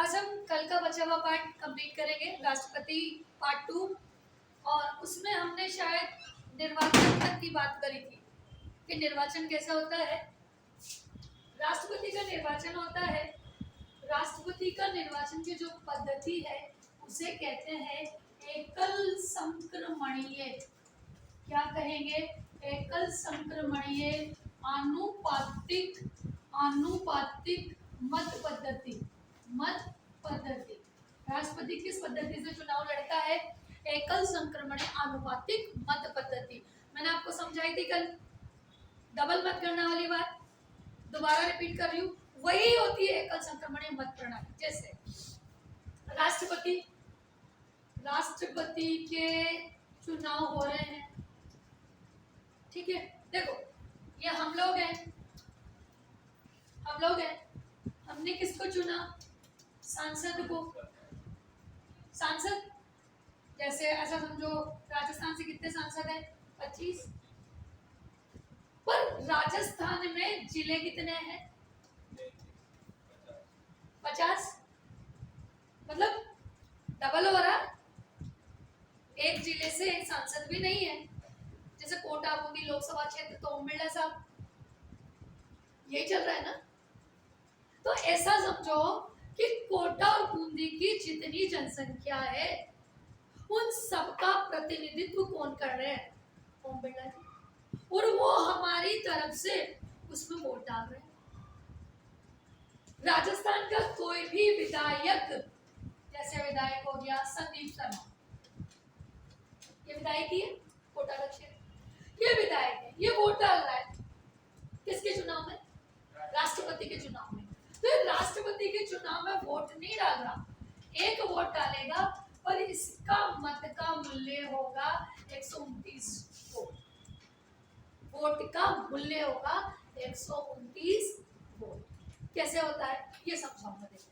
आज हम कल का बचा हुआ पार्ट कंप्लीट करेंगे, राष्ट्रपति पार्ट 2। और उसमें हमने शायद निर्वाचन तक की बात करी थी कि निर्वाचन कैसा होता है। राष्ट्रपति का निर्वाचन होता है। राष्ट्रपति का निर्वाचन की जो पद्धति है उसे कहते हैं एकल संक्रमणीय, क्या कहेंगे, एकल संक्रमणीय आनुपातिक मत पद्धति। राष्ट्रपति किस पद्धति से चुनाव लड़ता है? एकल संक्रमणीय आनुपातिक मत पद्धति। मैंने आपको समझाई थी कल, डबल मत गणना वाली बात दोबारा रिपीट कर रही हूँ, वही होती है एकल संक्रमणीय मत प्रणाली। जैसे राष्ट्रपति के चुनाव हो रहे हैं, ठीक है। देखो ये हम लोग हैं, हमने किसको चुना? सांसद को। सांसद जैसे ऐसा समझो, राजस्थान से कितने सांसद हैं? 25। पर राजस्थान में जिले कितने हैं? 50। मतलब डबल हो रहा। एक जिले से एक सांसद भी नहीं है। जैसे कोटा बूंदी लोकसभा क्षेत्र तो ओम बिरला साहब, यही चल रहा है ना। तो ऐसा समझो कि कोटा और बूंदी की जितनी जनसंख्या है उन सबका प्रतिनिधित्व कौन कर रहे हैं? ओम बिरला जी। और वो हमारी तरफ से उसमें वोट डाल रहे हैं। राजस्थान का कोई भी विधायक, जैसे विधायक हो गया संदीप शर्मा, ये विधायक ही है कोटा का क्षेत्र, ये विधायक है, ये वोट डाल रहा है किसके चुनाव में? राष्ट्रपति के चुनाव में। तो राष्ट्रपति के चुनाव में वोट नहीं डाल रहा, एक वोट डालेगा, पर इसका मत का मूल्य होगा 129 वोट। वोट का मूल्य होगा 129 वोट। कैसे होता है ये समझाऊंगा। देखो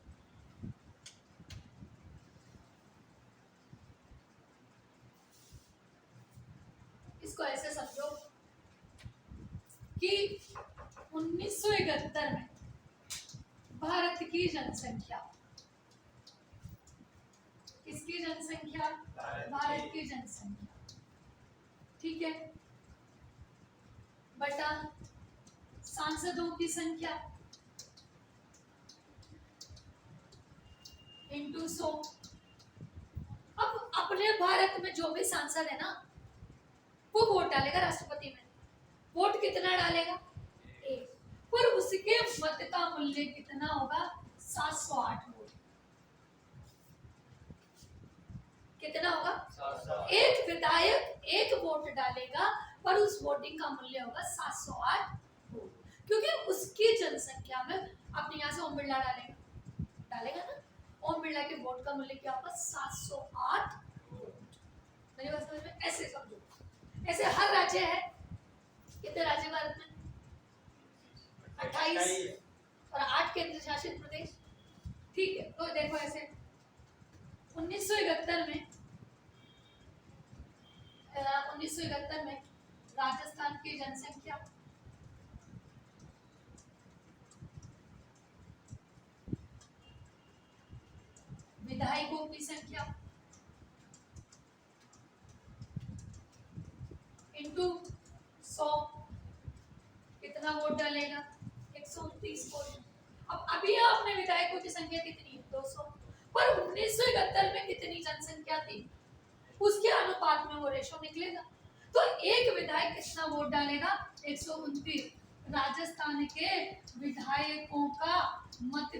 इसको ऐसे समझो कि 1971 में भारत की जनसंख्या, किसकी जनसंख्या? भारत की जनसंख्या, ठीक है, बटा सांसदों की संख्या इंटू 100। अब अपने भारत में जो भी सांसद है ना, वो वोट डालेगा राष्ट्रपति में। वोट कितना डालेगा? 1। पर उसके मत का मूल्य कितना होगा? 708 वोट। कितना होगा? 708। एक विधायक एक वोट डालेगा, पर उस वोटिंग का मूल्य होगा 708 वोट, क्योंकि उसकी जनसंख्या में अपने यहाँ से ओम बिरला डालेगा ना। ओम बिरला के वोट का मूल्य क्या होगा? 708 वोट। मेरी बात समझ में? ऐसे समझो। ऐसे हर राज्य है, कितने राज्य भारत में? 28 और 8 केंद्र शासित प्रदेश, ठीक है। तो देखो ऐसे 1971 में राजस्थान की जनसंख्या विधायकों की संख्या इंटू 100, कितना वोट डालेगा? 129 वोट। अब अभी आपने विधायकों की संख्या कितनी है? 200। पर 1971 में कितनी जनसंख्या थी, उसके अनुपात में वो रेशो निकलेगा। तो एक विधायक कितना वोट डालेगा? 129। राजस्थान के विधायकों का मत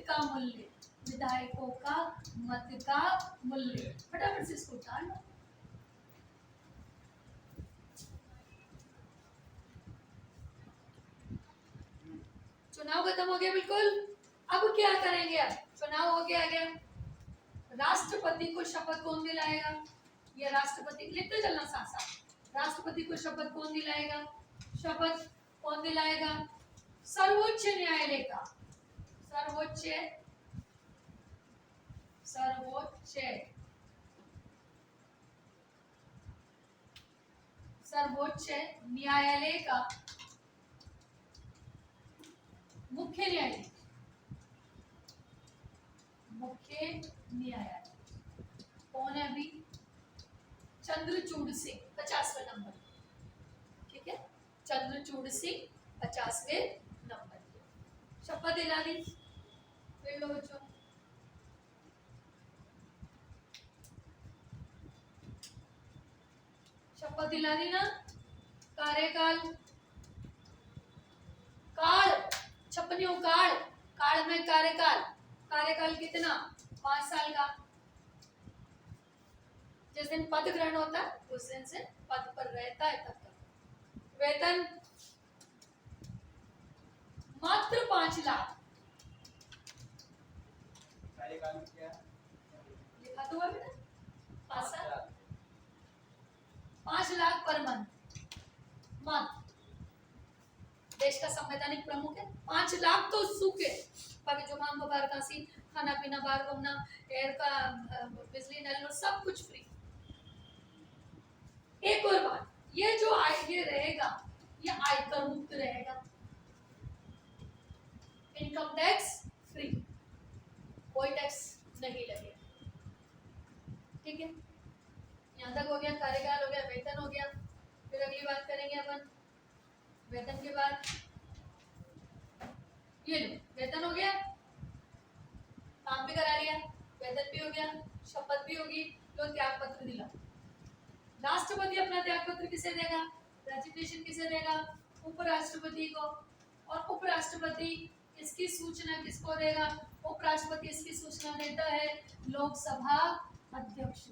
का मूल्य, फटाफट से इसको डाल लो। चुनाव खत्म हो गया बिल्कुल। अब क्या करेंगे? अब चुनाव हो गया। राष्ट्रपति को शपथ कौन दिलाएगा? ये राष्ट्रपति, लिखते चलना साथ साथ। राष्ट्रपति को शपथ कौन दिलाएगा? शपथ कौन दिलाएगा? सर्वोच्च न्यायालय का सर्वोच्च न्यायालय का मुख्य न्यायाधीश मुख्य न्यायाधीश कौन है अभी? चंद्रचूड़ सिंह, 50वें नंबर। ठीक है, चंद्रचूड़ सिंह 50वें नंबर। शपथ दिला दी, फिर लो बच्चों। शपथ दिला दी ना। कार्यकाल, काल, छपनियों काल, काल में कार्यकाल, कार्यकाल कितना? 5 साल का। जिस दिन पद ग्रहण होता है उस दिन से पद पर रहता है तब तक। वेतन मात्र 5 लाख। कार्यकाल क्या लिखा तो है बेटा, 5 साल, 5 लाख पर मंथ। देश का संवैधानिक प्रमुख है। 5 लाख तो सूखे, बाकी जुकाम बुखार खांसी खाना पीना बाहर घूमना एयर का बिजली नल सब कुछ फ्री। एक और बात, ये जो ये रहेगा ये आयकर मुक्त रहेगा, इनकम टैक्स फ्री, कोई टैक्स नहीं लगेगा। ठीक है, यहाँ तक हो गया। कार्यकाल हो गया, वेतन हो गया। फिर अगली बात करेंगे अपन वेतन के बाद। ये लो, वेतन हो गया, काम भी करा लिया, वेतन भी हो गया, शपथ भी होगी। लो त्याग पत्र दिला। राष्ट्रपति अपना त्याग पत्र किसे देगा? रेजिग्नेशन किसे देगा? उपराष्ट्रपति को। और उपराष्ट्रपति इसकी सूचना किसको देगा? उपराष्ट्रपति इसकी सूचना देता है लोकसभा अध्यक्ष।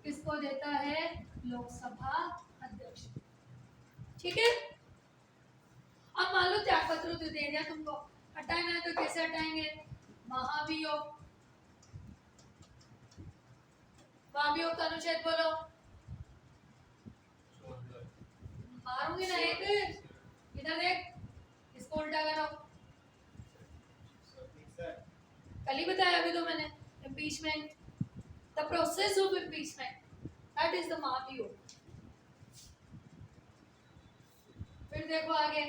किसको देता है? लोकसभा अध्यक्ष। ठीक है, अब मान लो त्याग पत्र तो दे दिया तुमको, हटाना है तो कैसे हटाएंगे? महाभियोग। महाभियोग का अनुच्छेद बोलो। मारूंगी ना एक, इधर देख, इसको उल्टा करो। कल ही बताया अभी तो मैंने, impeachment, the process of impeachment, that is the महाभियोग। फिर देखो आगे,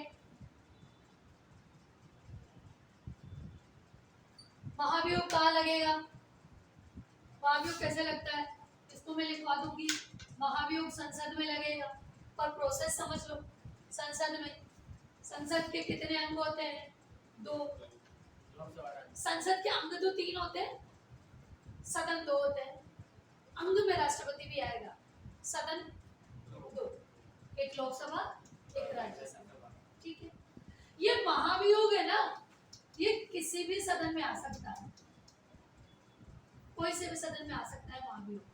महाभियोग कहाँ लगेगा? महाभियोग कैसे लगता है? इसको मैं लिखवा दूंगी, महाभियोग संसद में लगेगा। और प्रोसेस समझ लो, संसद में, संसद के कितने अंग होते हैं? 2। संसद के अंग तो 3 होते हैं, सदन 2 होते हैं। अंग में राष्ट्रपति भी आएगा, सदन 2, एक लोकसभा एक राज्यसभा। ठीक है, ये महाभियोग है ना, ये किसी भी सदन में आ सकता है, कोई से भी सदन में आ सकता है महाभियोग।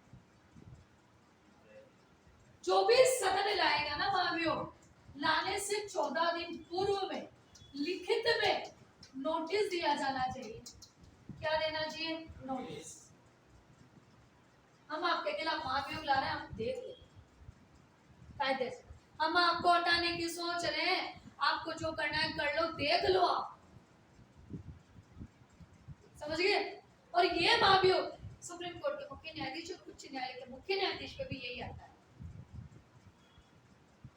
जो भी सदन लाएगा ना महाभियोग, लाने से 14 दिन पूर्व में लिखित में नोटिस दिया जाना चाहिए। क्या देना चाहिए? नोटिस। हम आपके खिलाफ महाभियोग ला रहे हैं, आप देख लो कायदे से। हम आपको हटाने की सोच रहे हैं, आपको जो करना है कर लो, देख लो आप, समझ गए? और ये महाभियोग सुप्रीम कोर्ट के मुख्य न्यायाधीश और उच्च न्यायालय के मुख्य न्यायाधीश पे भी यही आता है,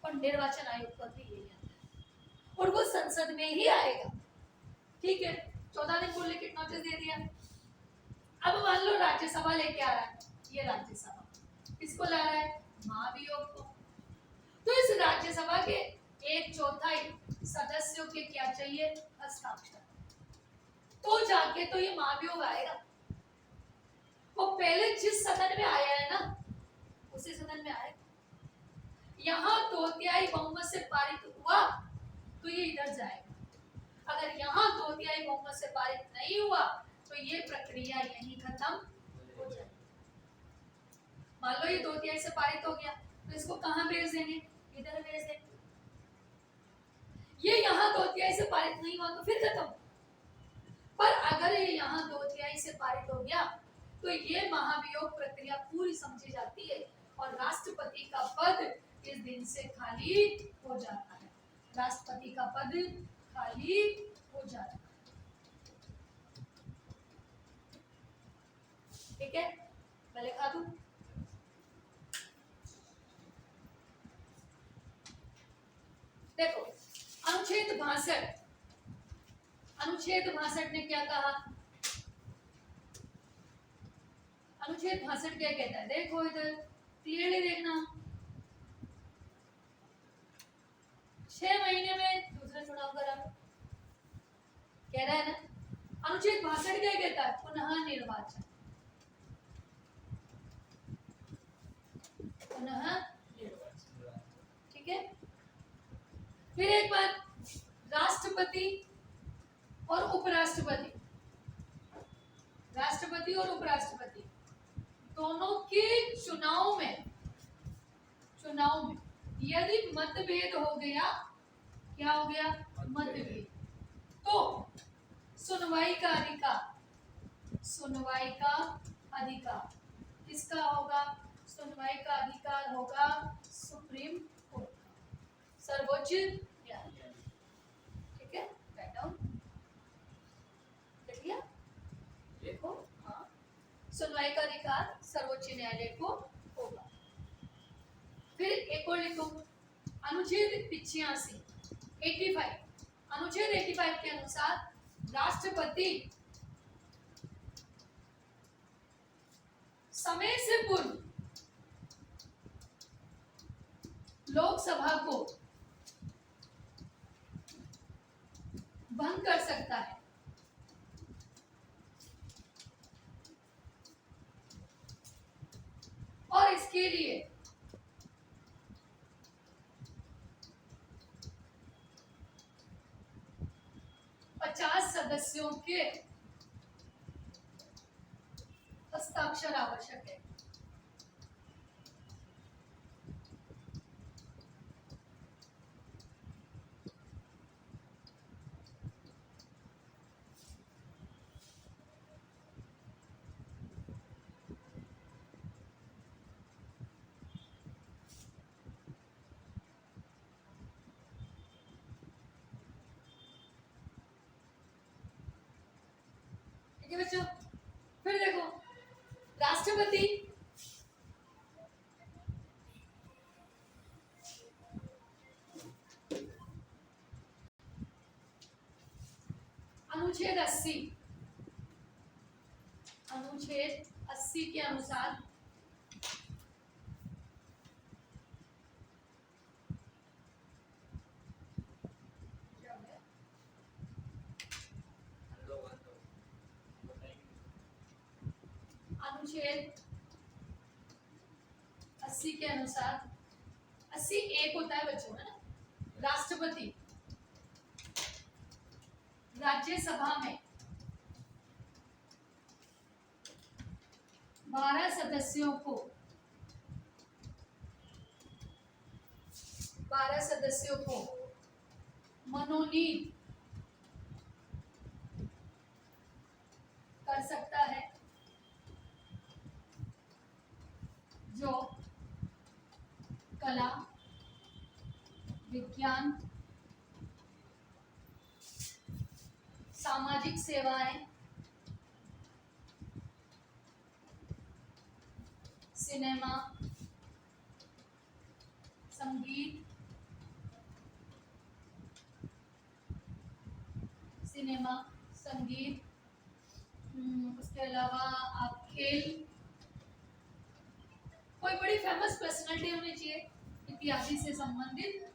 और निर्वाचन आयोग पर भी यही आता है, और वो संसद में ही आएगा। ठीक है, 14 दिन को लिखित नोटिस दे दिया। अब मान लो राज्यसभा लेके आ रहा है, ये राज्यसभा किसको ला रहा है? महाभियोग को। तो इस राज्यसभा के 1/4 सदस्यों के क्या चाहिए? हस्ताक्षर। तो जाके तो ये महाभियोग आएगा। वो पहले जिस सदन में आया है ना, उसी सदन में आएगा। यहाँ 2/3 बहुमत से पारित हुआ तो ये इधर जाएगा। अगर यहाँ 2/3 बहुमत से पारित नहीं हुआ तो ये प्रक्रिया यहीं खत्म हो जाएगी। मान लो ये 2/3 से पारित हो गया, तो इसको कहाँ भेज देंगे? इधर भेज देंगे। ये यहाँ 2/3 से पारित नहीं हुआ तो फिर खत्म। पर अगर ये यहाँ 2/3 से पारित हो गया तो ये महाभियोग प्रक्रिया पूरी समझी जाती है और राष्ट्रपति का पद इस दिन से खाली हो जाता है। राष्ट्रपति का पद खाली हो जाता है। ठीक है, मैं लिखा दूं। देखो, अनुच्छेद 62, अनुच्छेद 62 ने क्या कहा? अनुच्छेद 62 क्या कहता है? देखो इधर क्लियरली देखना, 6 महीने में दूसरा चुनाव करा, कह रहा है ना। अनुच्छेद 62 क्या कहता है? पुनः निर्वाचन, पुनः निर्वाचन, ठीक है। फिर एक बात, राष्ट्रपति और उपराष्ट्रपति, राष्ट्रपति और उपराष्ट्रपति दोनों के चुनाव में यदि मतभेद हो गया, क्या हो गया? मतभेद, तो सुनवाई का अधिकार किसका होगा? सुनवाई का अधिकार होगा सुप्रीम कोर्ट का, सर्वोच्च न्यायालय, ठीक है। राइट डाउन, देखिए, देखो, हाँ, सुनवाई का अधिकार सर्वोच्च न्यायालय को होगा। फिर एक और लिखो, अनुच्छेद 85 अनुच्छेद 85 के अनुसार राष्ट्रपति समय से पूर्व लोकसभा को भंग कर सकता है, और इसके लिए सदस्यों के हस्ताक्षर आवश्यक है। ठीक है बच्चों, फिर देखो, राष्ट्रपति अनुच्छेद 80 के अनुसार अनुच्छेद 80 के अनुसार 80(1) होता है बच्चों, है ना। राष्ट्रपति राज्यसभा में 12 सदस्यों को मनोनीत कर सकता है, जो कला, विज्ञान, सामाजिक सेवाएं, सिनेमा, संगीत, उसके अलावा आप खेल, कोई बड़ी फेमस पर्सनालिटी होनी चाहिए इत्यादि से संबंधित